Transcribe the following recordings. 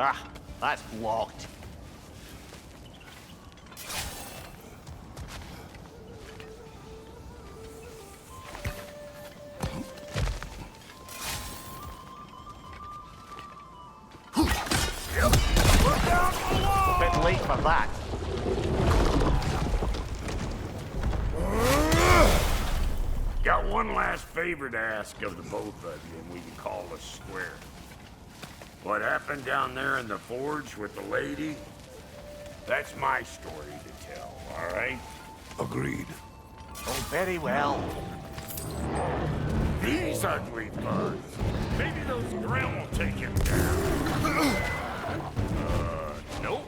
Ah, that's locked. Bit late for that. Got one last favor to ask of the both of you, and we can call us square. What happened down there in the forge with the lady? That's my story to tell, all right? Agreed. Oh, very well. These ugly bugs. Maybe those grill will take him down. Nope.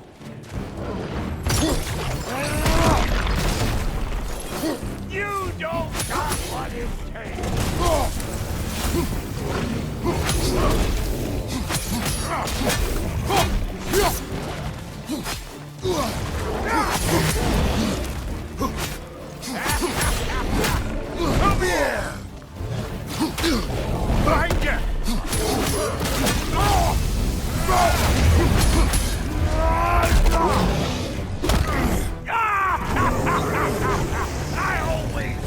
You don't got what it takes. Come here! Find ya! I always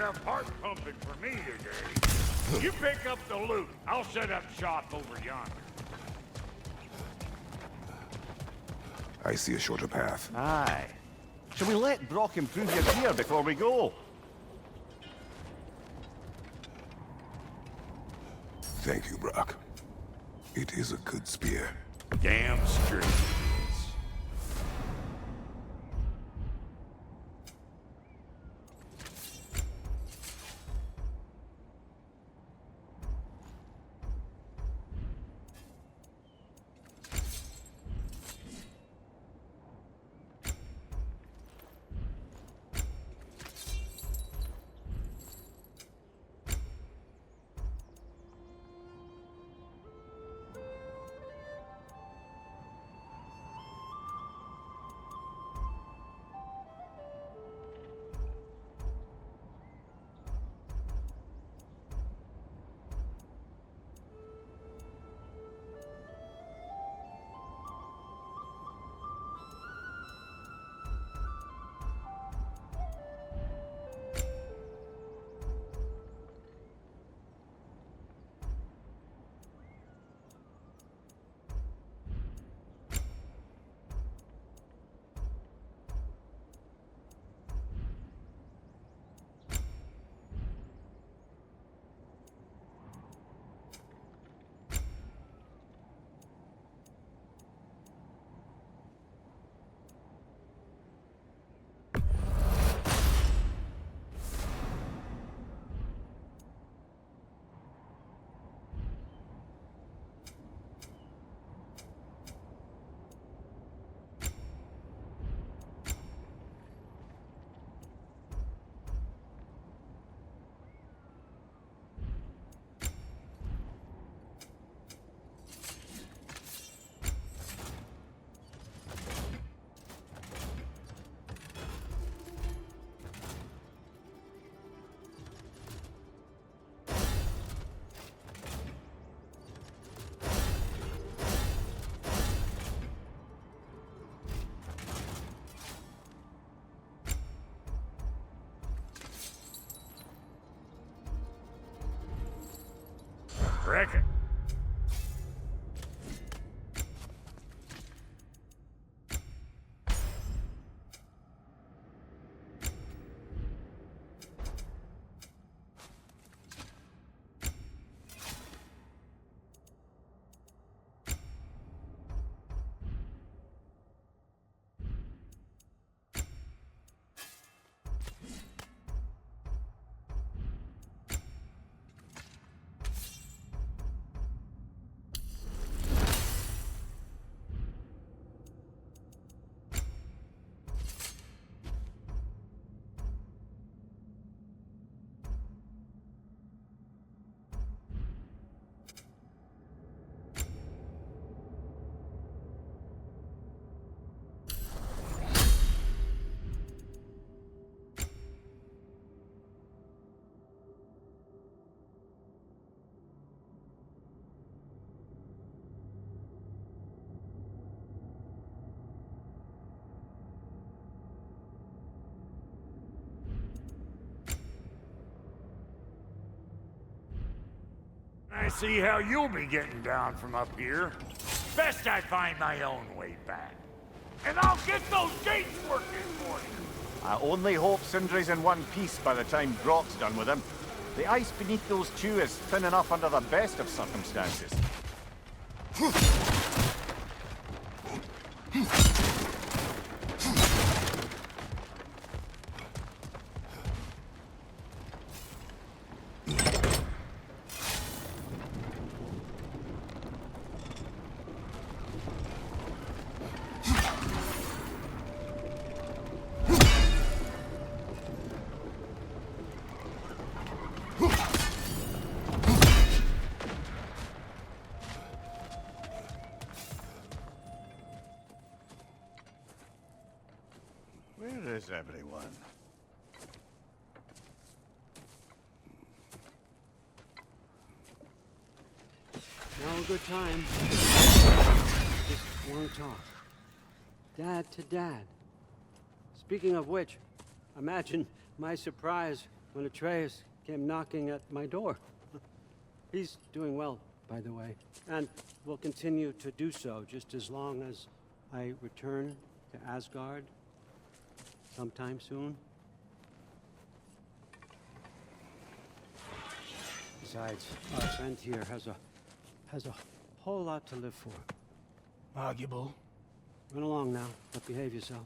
enough heart pumping for me today. You pick up the loot. I'll set up shop over yonder. I see a shorter path. Aye. Shall we let Brock improve your gear before we go? Thank you, Brock. It is a good spear. Damn straight. Reckon. I see how you'll be getting down from up here. Best I find my own way back. And I'll get those gates working for you. I only hope Sindri's in one piece by the time Brock's done with him. The ice beneath those two is thin enough under the best of circumstances. Where is everyone? Now a good time. Just want to talk. Dad to dad. Speaking of which, imagine my surprise when Atreus came knocking at my door. He's doing well, by the way, and will continue to do so just as long as I return to Asgard sometime soon. Besides, our friend here has a whole lot to live for. Arguable. Run along now, but behave yourself.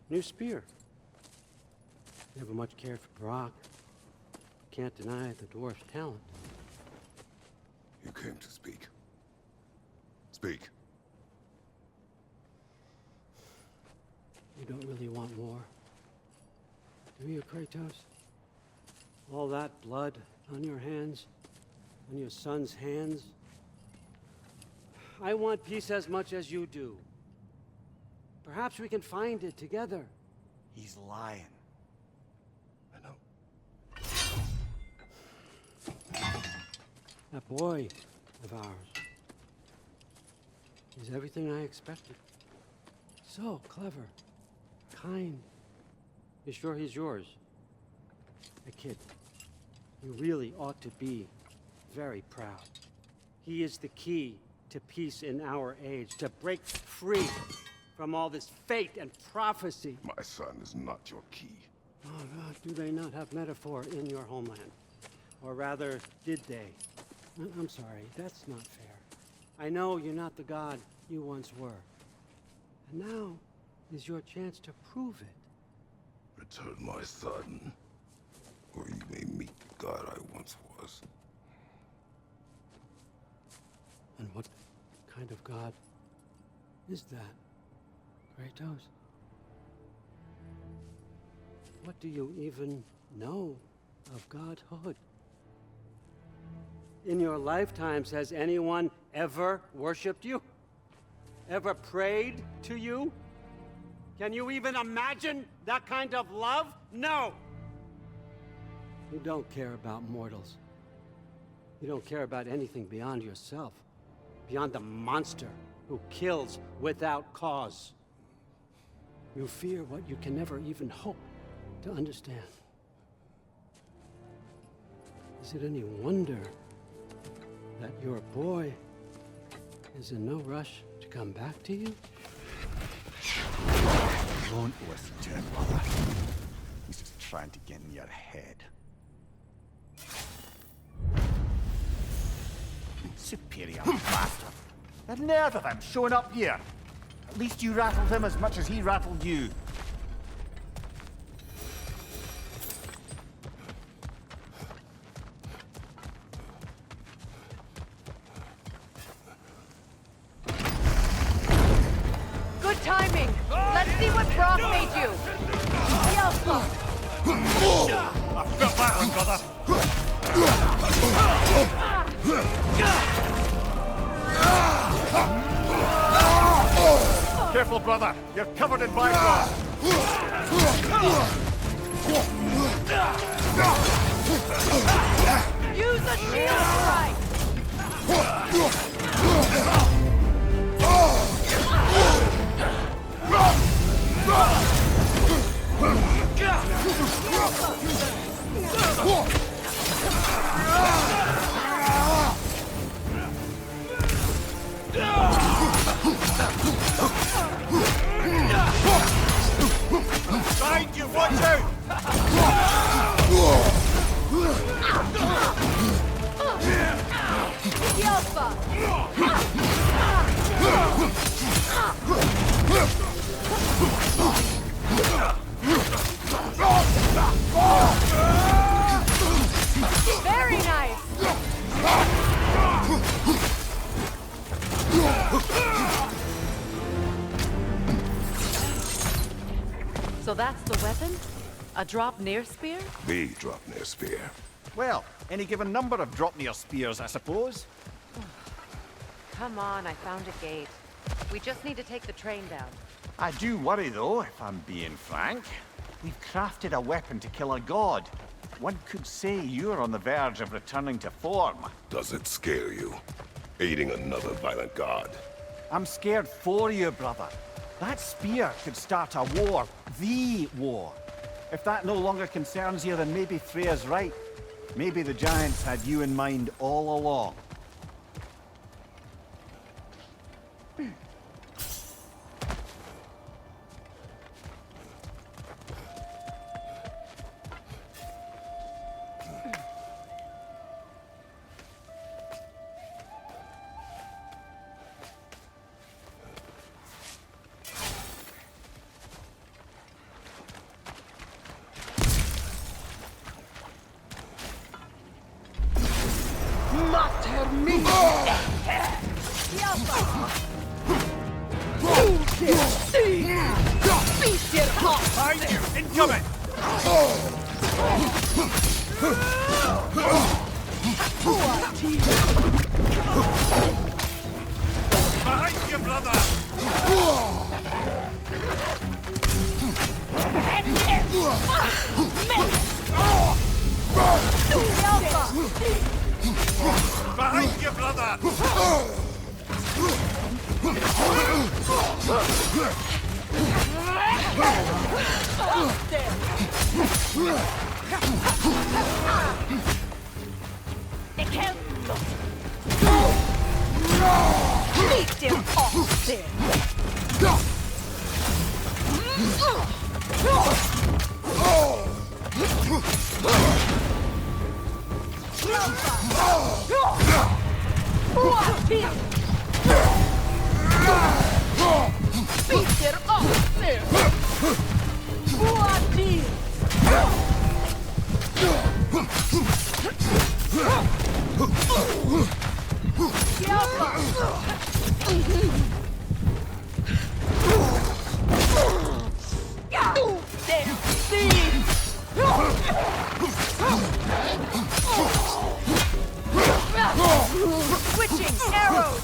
New spear. Never much cared for Brock. Can't deny the dwarf's talent. You came to speak. Speak. You don't really want more, do you, Kratos? All that blood on your hands, on your son's hands. I want peace as much as you do. Perhaps we can find it together. He's lying. I know. That boy of ours is everything I expected. So clever, kind. You sure he's yours? A kid. You really ought to be very proud. He is the key to peace in our age, to break free from all this fate and prophecy. My son is not your key. Oh God, do they not have metaphor in your homeland? Or rather, did they? I'm sorry, that's not fair. I know you're not the god you once were. And now is your chance to prove it. Return my son, or you may meet the god I once was. And what kind of god is that, Kratos? What do you even know of godhood? In your lifetimes, has anyone ever worshipped you? Ever prayed to you? Can you even imagine that kind of love? No! You don't care about mortals. You don't care about anything beyond yourself. Beyond the monster who kills without cause. You fear what you can never even hope to understand. Is it any wonder that your boy is in no rush to come back to you? Don't listen to him, brother. He's just trying to get in your head. Superior bastard. The nerve of him showing up here. At least you rattled him as much as he rattled you. Good timing. Let's see what Brock made you. Yelpa. I felt that one, brother. Careful, brother. You're covered in bygone. Use a shield strike. Behind you, watch out! Yelpa. Very nice. So that's the weapon? A drop near spear? The drop near spear. Well, any given number of drop-near spears, I suppose. Come on, I found a gate. We just need to take the train down. I do worry, though, if I'm being frank. We've crafted a weapon to kill a god. One could say you're on the verge of returning to form. Does it scare you? Aiding another violent god? I'm scared for you, brother. That spear could start a war. The war. If that no longer concerns you, then maybe Freya's right. Maybe the giants had you in mind all along. Behind you! Incoming! Behind you, brother! Behind you, brother! Switching arrows!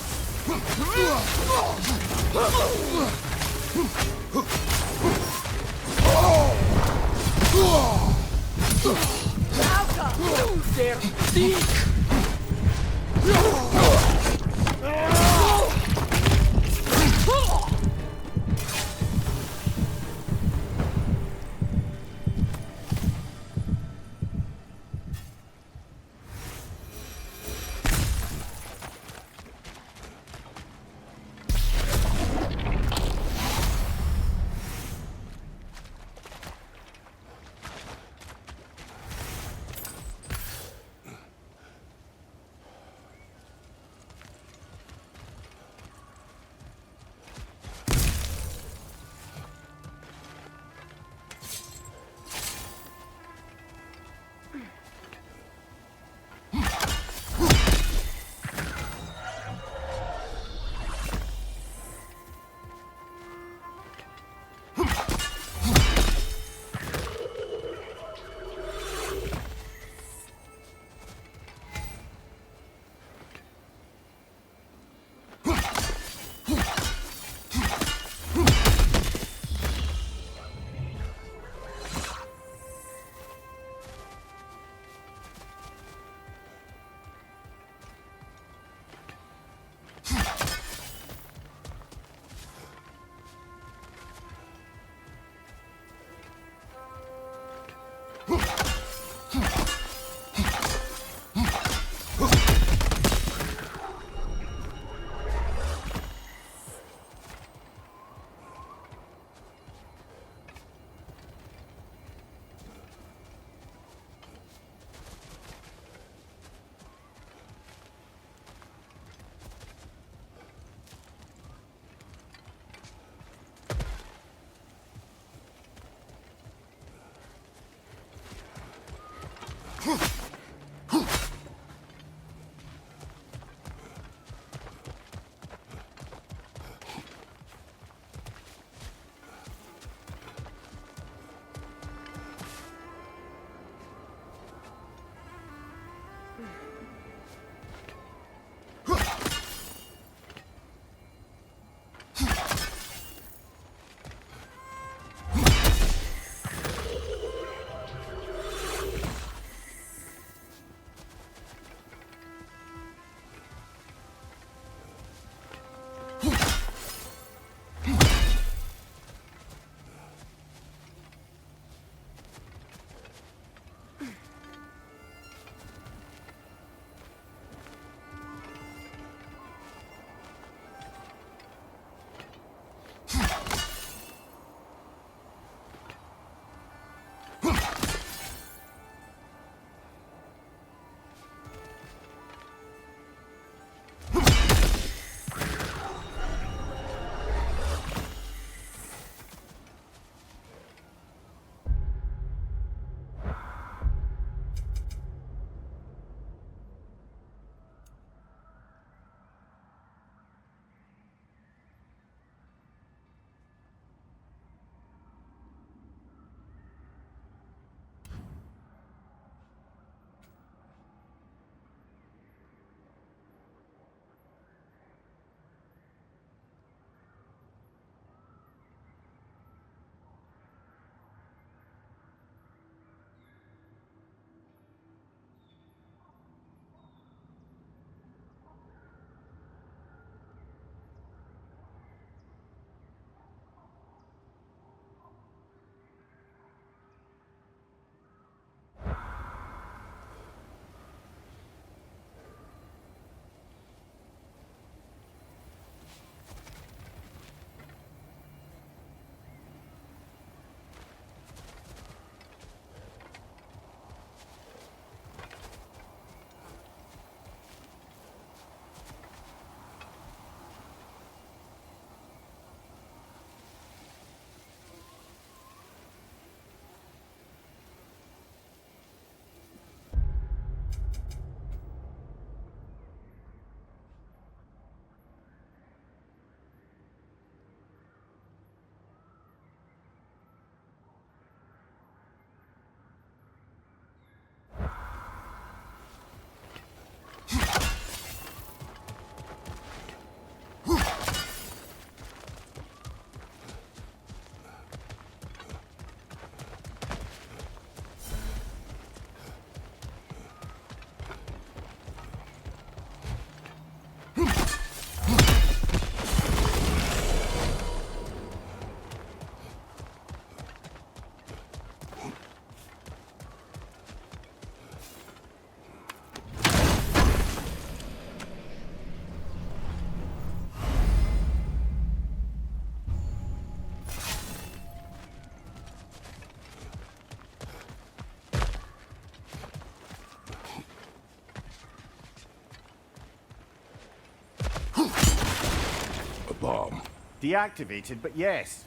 Bomb. Deactivated, but yes.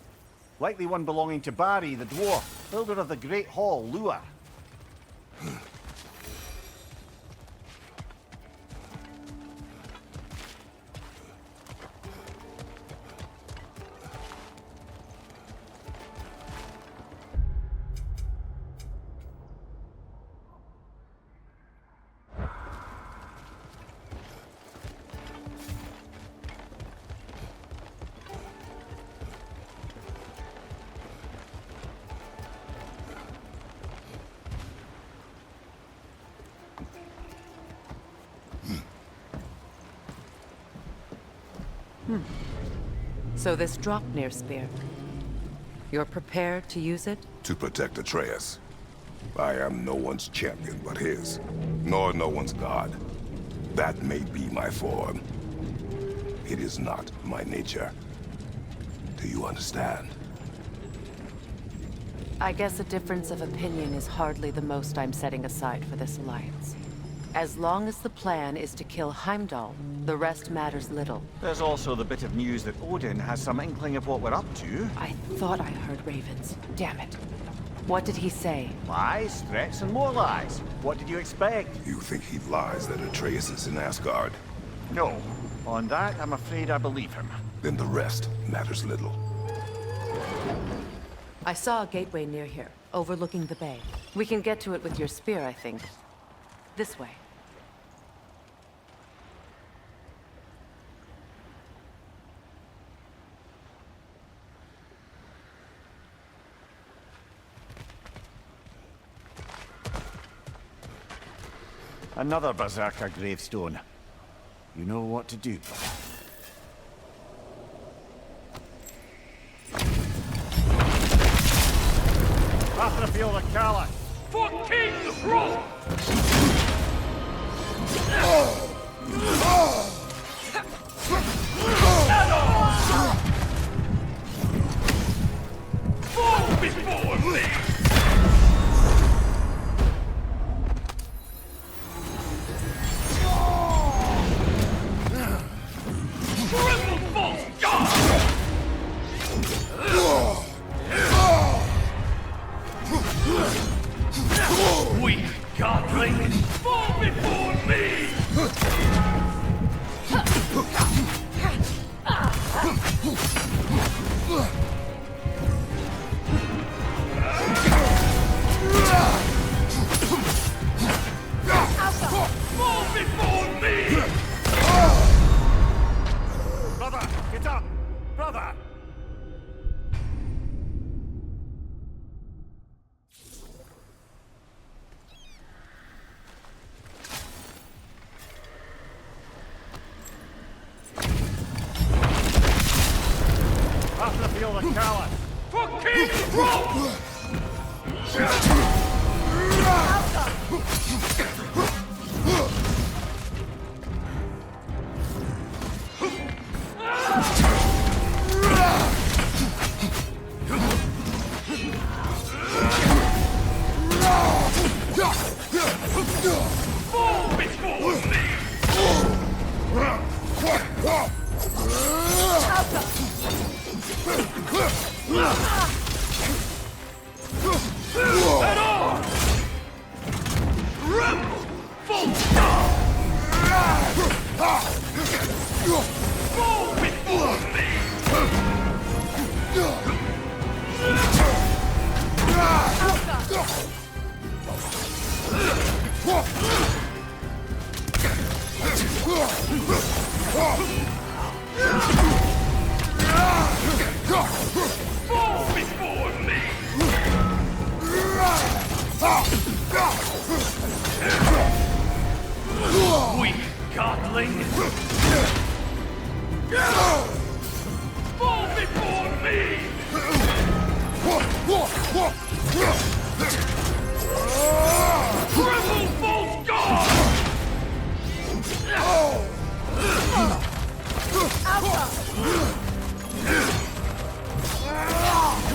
Likely one belonging to Barry, the dwarf, builder of the Great Hall, Lua. So this Draupnir spear, you're prepared to use it? To protect Atreus. I am no one's champion but his, nor no one's god. That may be my form. It is not my nature. Do you understand? I guess a difference of opinion is hardly the most I'm setting aside for this alliance. As long as the plan is to kill Heimdall, the rest matters little. There's also the bit of news that Odin has some inkling of what we're up to. I thought I heard ravens. Damn it. What did he say? Lies, threats, and more lies. What did you expect? You think he lies that Atreus is in Asgard? No. On that, I'm afraid I believe him. Then the rest matters little. I saw a gateway near here, overlooking the bay. We can get to it with your spear, I think. This way. Another Berserker gravestone. You know what to do. After the field of Kala. For King Rome! Fall before me! Triple false god! Weak godling, fall before me! Fall before me! Brother, get up! Brother! After the field of Kala. For King Rome! Fall before me! Head on! Rebel! Full stop! Fall before me! Fall before me! Weak godling! Fall before me! Triple false god!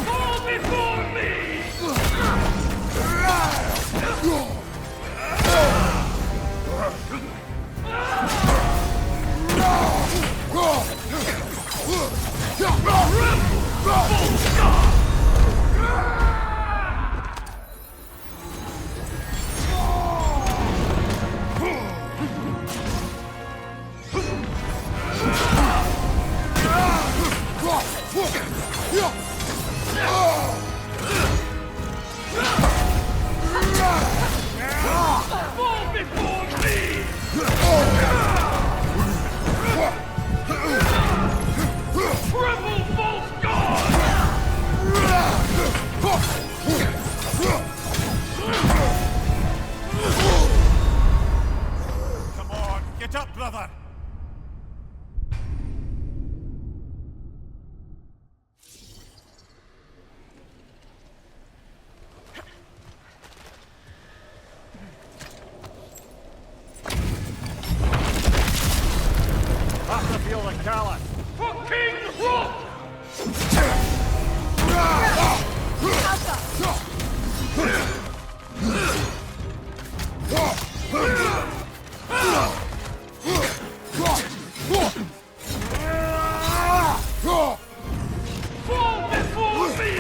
Fall before me! Fall before me! Triple false god! Come on, get up, brother! After the field of Kala. For King Rome! Fall before me!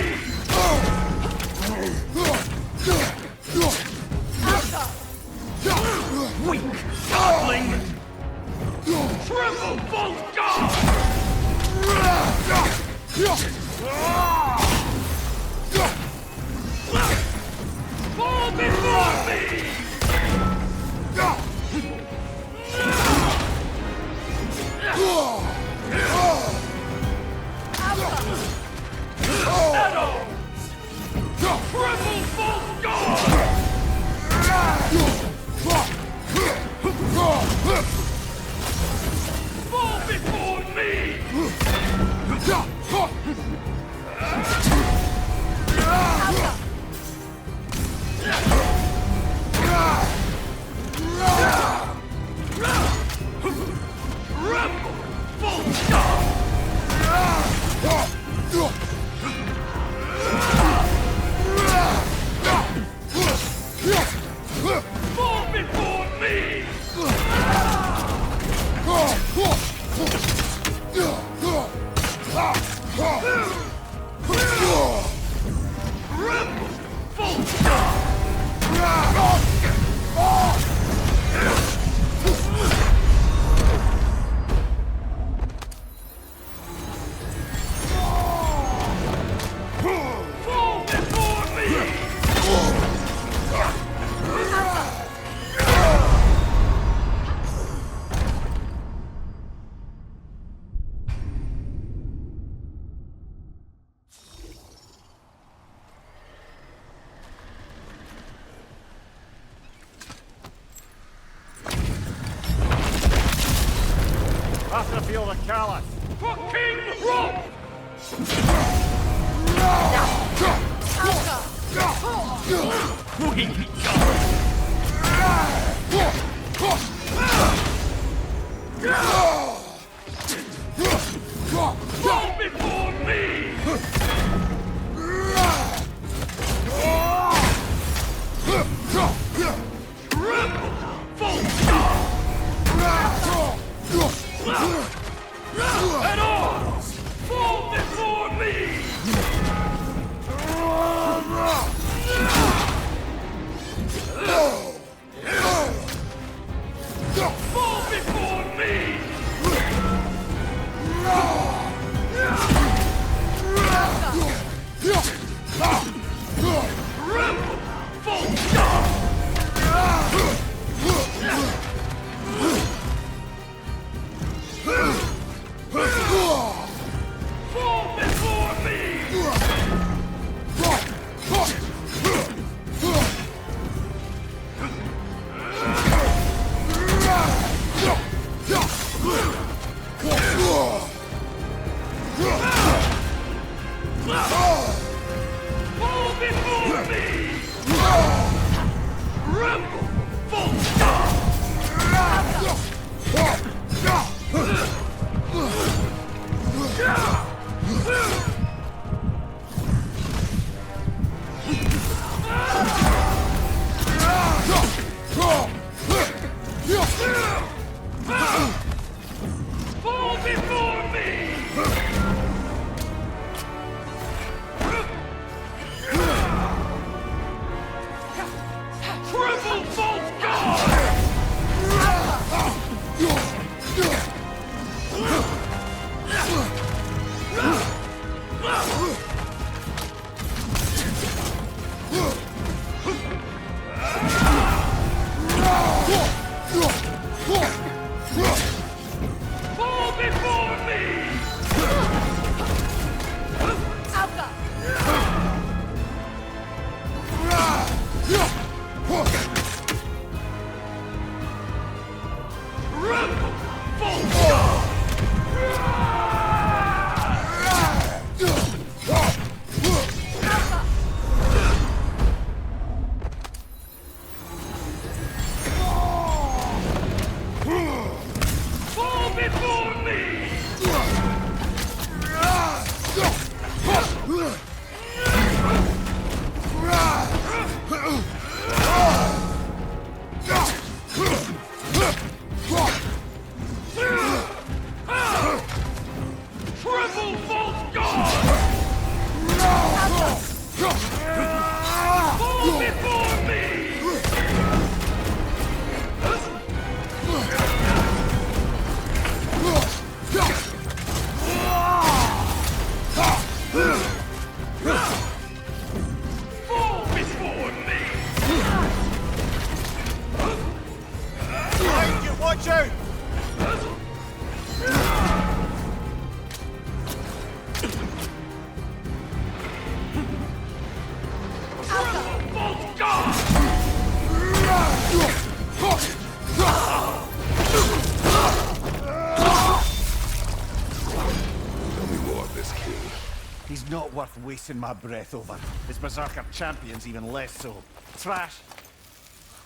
Weak godling! Tremble, both gods! Fall before me! Tremble, both gods! Fall before me! Rebel! Both gods! Fall before me! Rebel! Both gods! Fall before me! After feel the callous. For King Rome! Fall before me! Rebel! Both gods! At arms! Fall before me! Watch out! Tell me more of this king. He's not worth wasting my breath over. His Berserker champions even less so. Trash.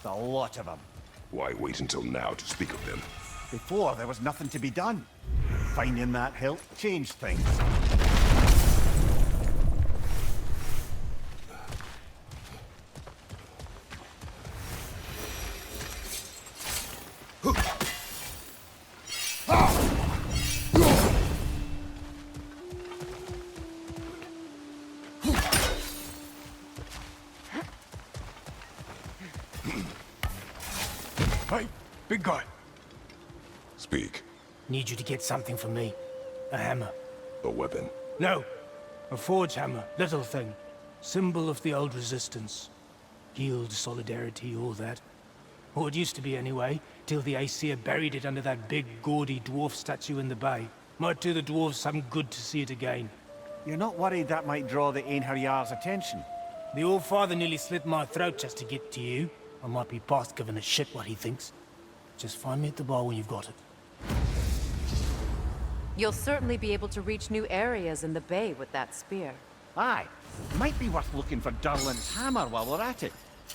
A lot of them. Why wait until now to speak of them? Before, there was nothing to be done. Finding that hilt changed things. Hey, big guy. Speak. Need you to get something for me. A hammer. A weapon. No. A forge hammer. Little thing. Symbol of the old resistance. Guild, solidarity, all that. Or it used to be anyway, till the Aesir buried it under that big, gaudy dwarf statue in the bay. Might do the dwarves some good to see it again. You're not worried that might draw the Einherjar's attention? The All-Father nearly slit my throat just to get to you. I might be past giving a shit what he thinks. Just find me at the bar when you've got it. You'll certainly be able to reach new areas in the bay with that spear. Aye. Might be worth looking for Durlin's hammer while we're at it.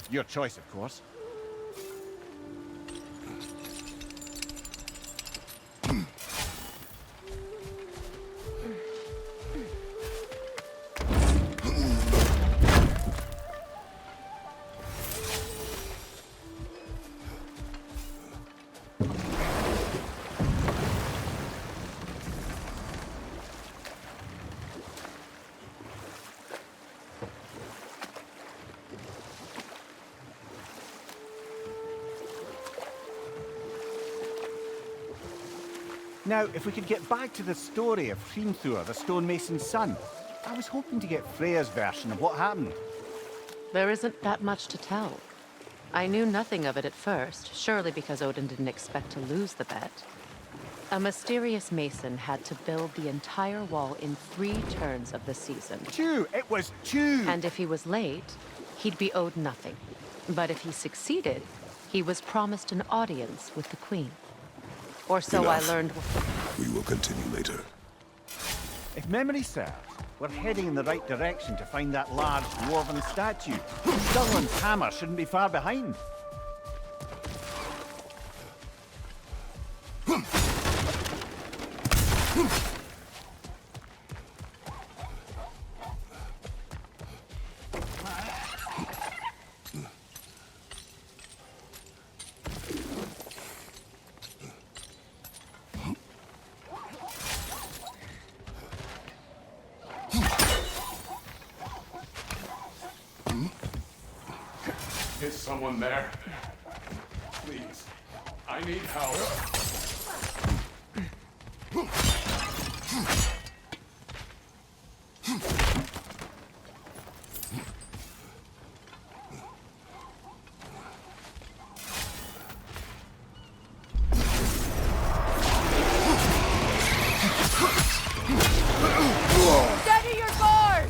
Your choice, of course. Now, if we could get back to the story of Hrimthur, the stonemason's son. I was hoping to get Freya's version of what happened. There isn't that much to tell. I knew nothing of it at first, surely because Odin didn't expect to lose the bet. A mysterious mason had to build the entire wall in 3 turns of the season. 2! It was 2! And if he was late, he'd be owed nothing. But if he succeeded, he was promised an audience with the queen. Or so Enough. I learned. We will continue later. If memory serves, we're heading in the right direction to find that large dwarven statue. Durlin's hammer shouldn't be far behind. Is someone there? Please. I need help. Steady your guard!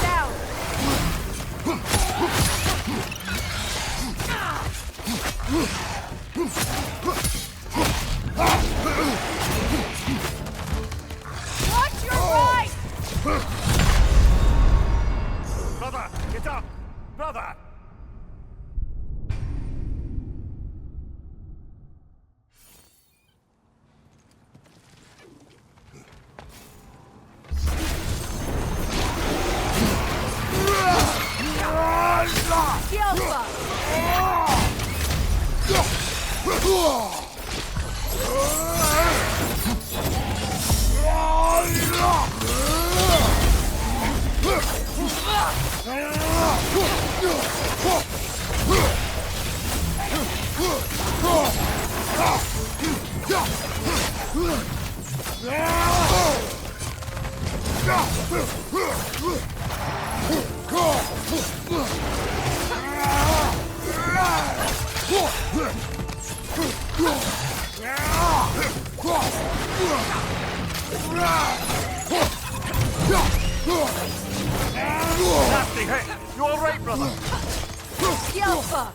Down! Watch your right! Brother, get up! Brother! Nasty hit! You alright, brother? Yelpa!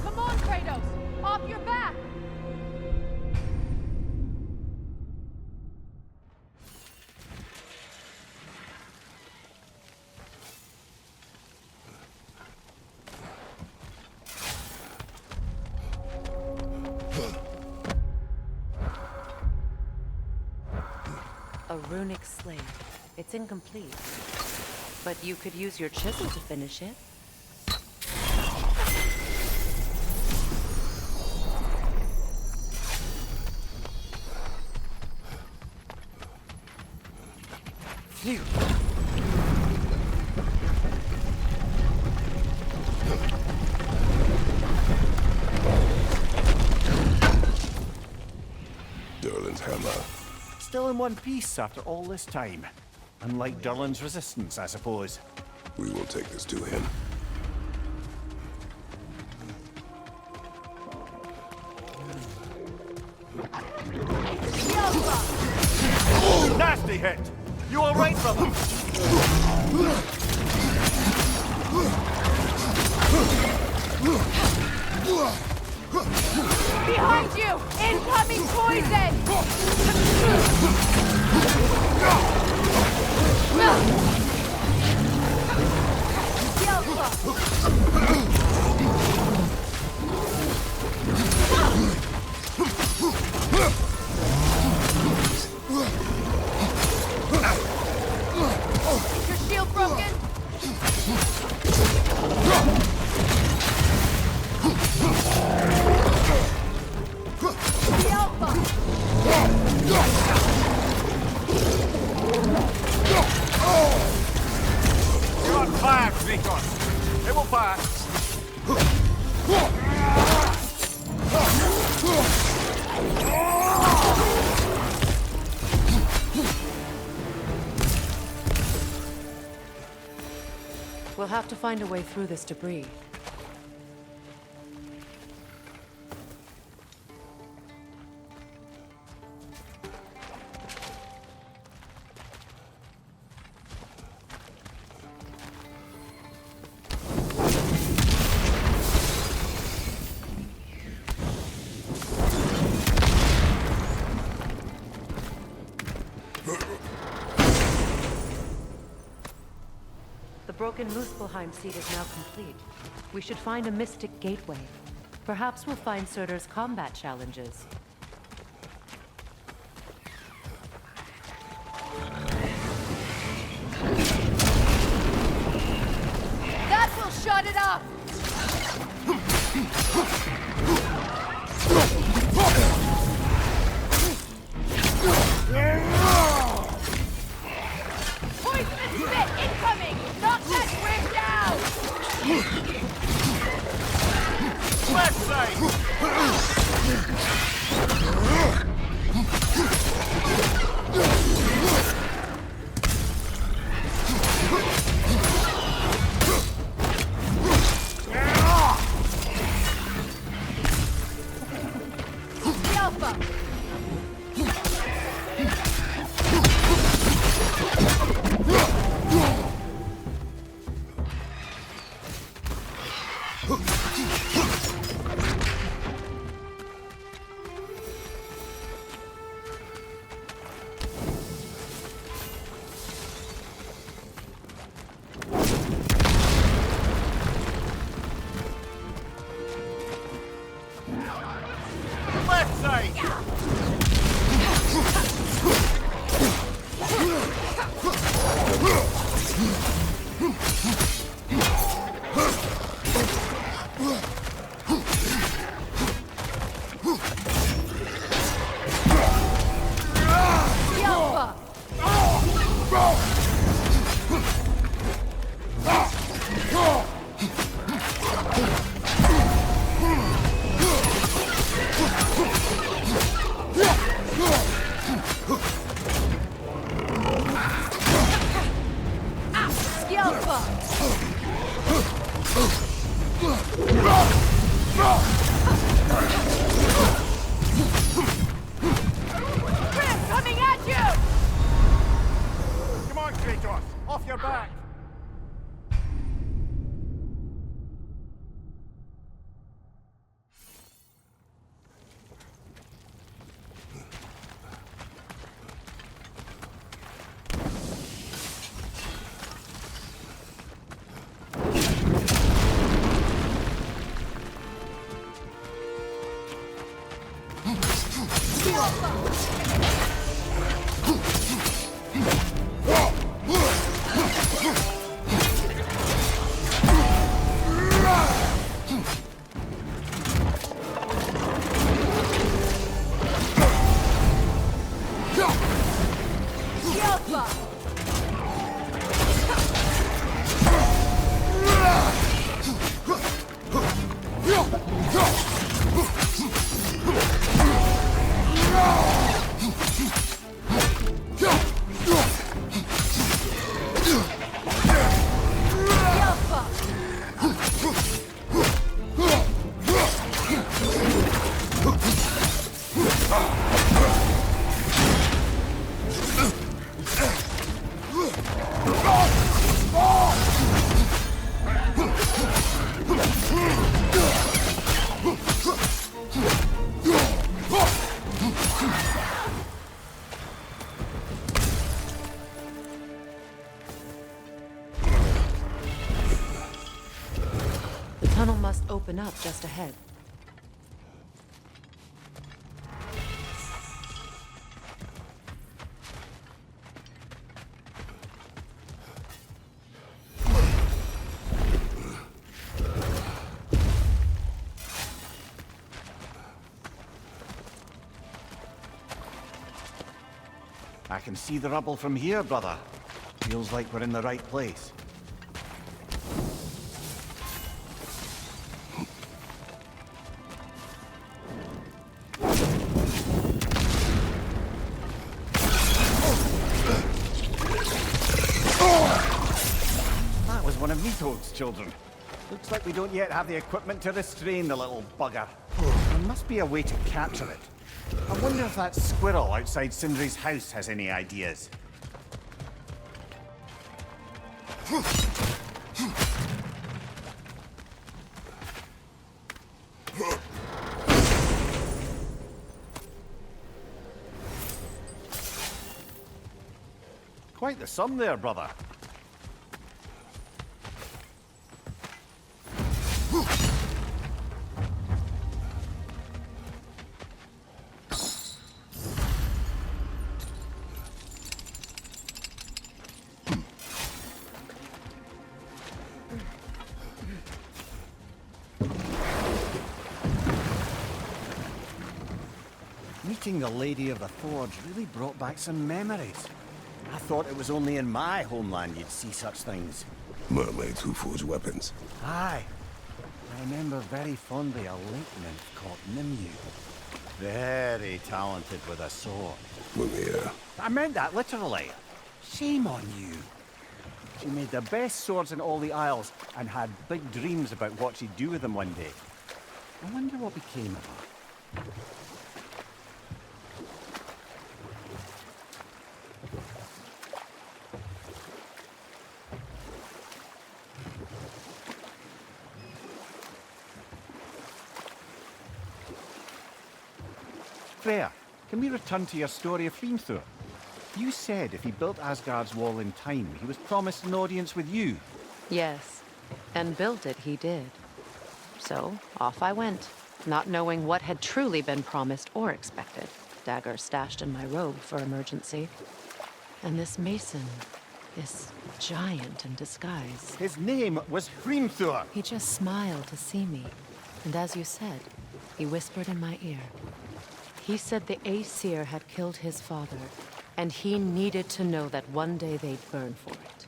Come on, Kratos! Off your back! A runic slate. It's incomplete. But you could use your chisel to finish it. Phew! Durlin's hammer. Still in one piece after all this time. Unlike Durlin's resistance, I suppose. We will take this to him. Nasty hit! You alright, brother? Behind you! Incoming poison! Your shield broken? You're on fire, Kratos! It will pass! We'll have to find a way through this debris. The broken Muspelheim seed is now complete. We should find a mystic gateway. Perhaps we'll find Surtur's combat challenges. That will shut it up! Poisonous spit incoming! Knock that rig down! Left side! back. The tunnel must open up just ahead. I can see the rubble from here, brother. Feels like we're in the right place. That was one of Nito's children. Looks like we don't yet have the equipment to restrain the little bugger. There must be a way to capture it. I wonder if that squirrel outside Sindri's house has any ideas. Quite the sum there, brother. Meeting the Lady of the Forge really brought back some memories. I thought it was only in my homeland you'd see such things. Mermaids who forge weapons. Aye. I remember very fondly a lake nymph called Nimue. Very talented with a sword. Mimir. I meant that literally. Shame on you. She made the best swords in all the Isles and had big dreams about what she'd do with them one day. I wonder what became of her. Freya, can we return to your story of Hrimthur? You said if he built Asgard's wall in time, he was promised an audience with you. Yes, and built it he did. So, off I went, not knowing what had truly been promised or expected. Dagger stashed in my robe for emergency. And this mason, this giant in disguise. His name was Hrimthur. He just smiled to see me. And as you said, he whispered in my ear. He said the Aesir had killed his father, and he needed to know that one day they'd burn for it.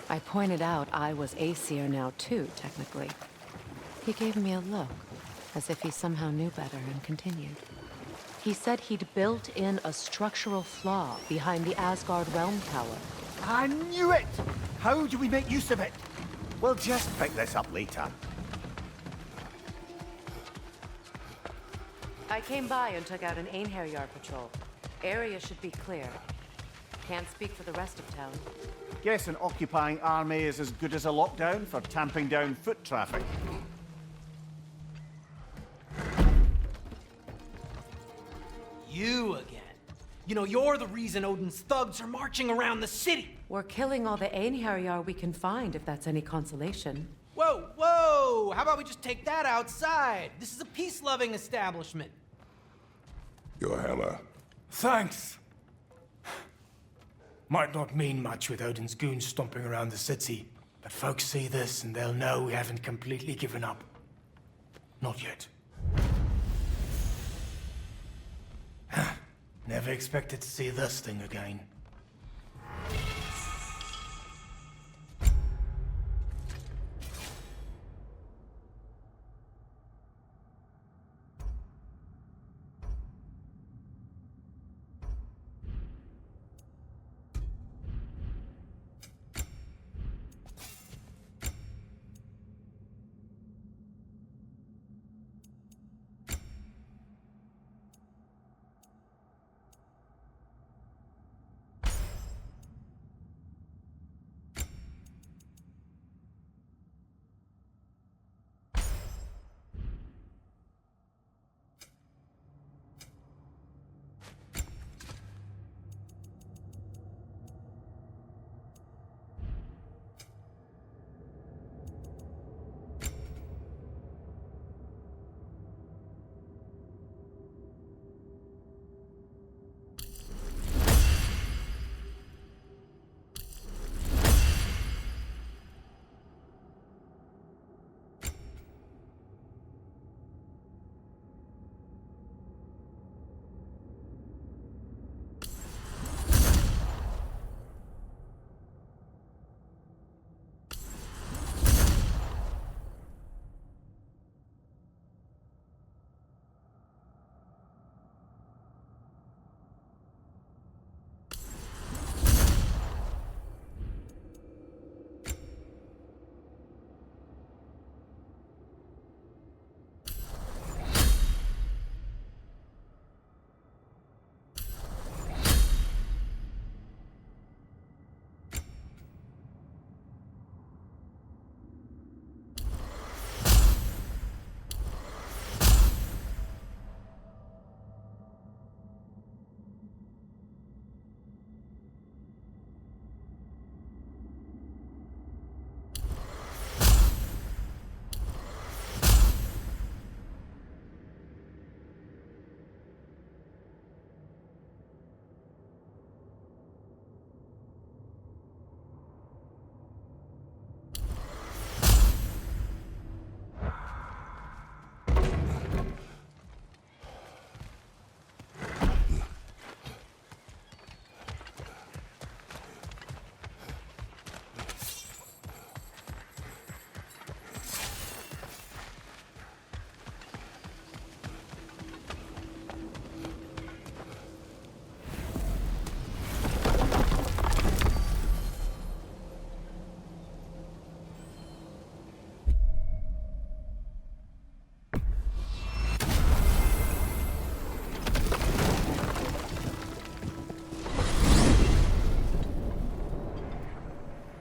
I pointed out I was Aesir now too, technically. He gave me a look, as if he somehow knew better, and continued. He said he'd built in a structural flaw behind the Asgard Realm Tower. I knew it! How do we make use of it? We'll just pick this up later. I came by and took out an Einherjar patrol. Area should be clear. Can't speak for the rest of town. Guess an occupying army is as good as a lockdown for tamping down foot traffic. You again. You know, you're the reason Odin's thugs are marching around the city. We're killing all the Einherjar we can find, if that's any consolation. Whoa, whoa! How about we just take that outside? This is a peace-loving establishment. Your hammer. Thanks. Might not mean much with Odin's goons stomping around the city, but folks see this and they'll know we haven't completely given up. Not yet. Never expected to see this thing again.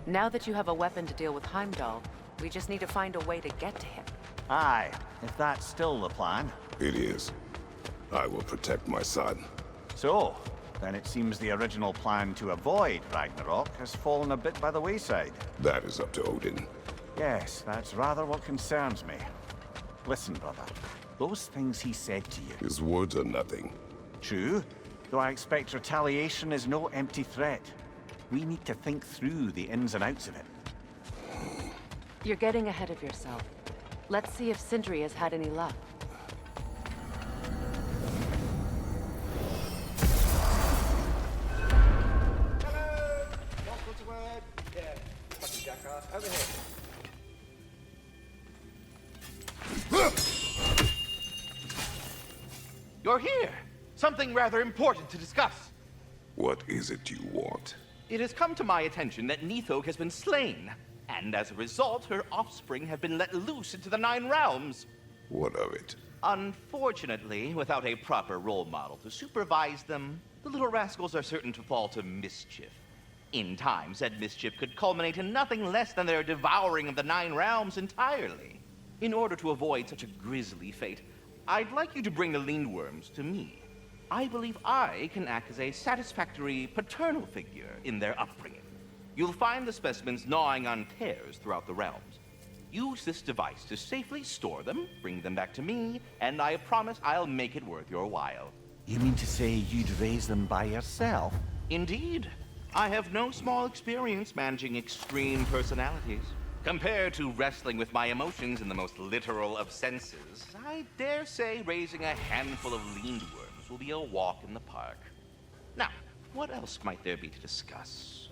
Now that you have a weapon to deal with Heimdall, we just need to find a way to get to him. Aye, if that's still the plan. It is. I will protect my son. So, then it seems the original plan to avoid Ragnarok has fallen a bit by the wayside. That is up to Odin. Yes, that's rather what concerns me. Listen, brother, those things he said to you. His words are nothing. True, though I expect retaliation is no empty threat. We need to think through the ins and outs of it. You're getting ahead of yourself. Let's see if Sindri has had any luck. You're here! Something rather important to discuss. What is it you want? It has come to my attention that Nithog has been slain, and as a result, her offspring have been let loose into the Nine Realms. What of it? Unfortunately, without a proper role model to supervise them, the little rascals are certain to fall to mischief. In time, said mischief could culminate in nothing less than their devouring of the Nine Realms entirely. In order to avoid such a grisly fate, I'd like you to bring the Lindworms to me. I believe I can act as a satisfactory paternal figure in their upbringing. You'll find the specimens gnawing on tears throughout the realms. Use this device to safely store them, bring them back to me, and I promise I'll make it worth your while. You mean to say you'd raise them by yourself? Indeed. I have no small experience managing extreme personalities. Compared to wrestling with my emotions in the most literal of senses, I dare say raising a handful of Lindworms will be a walk in the park. Now, what else might there be to discuss?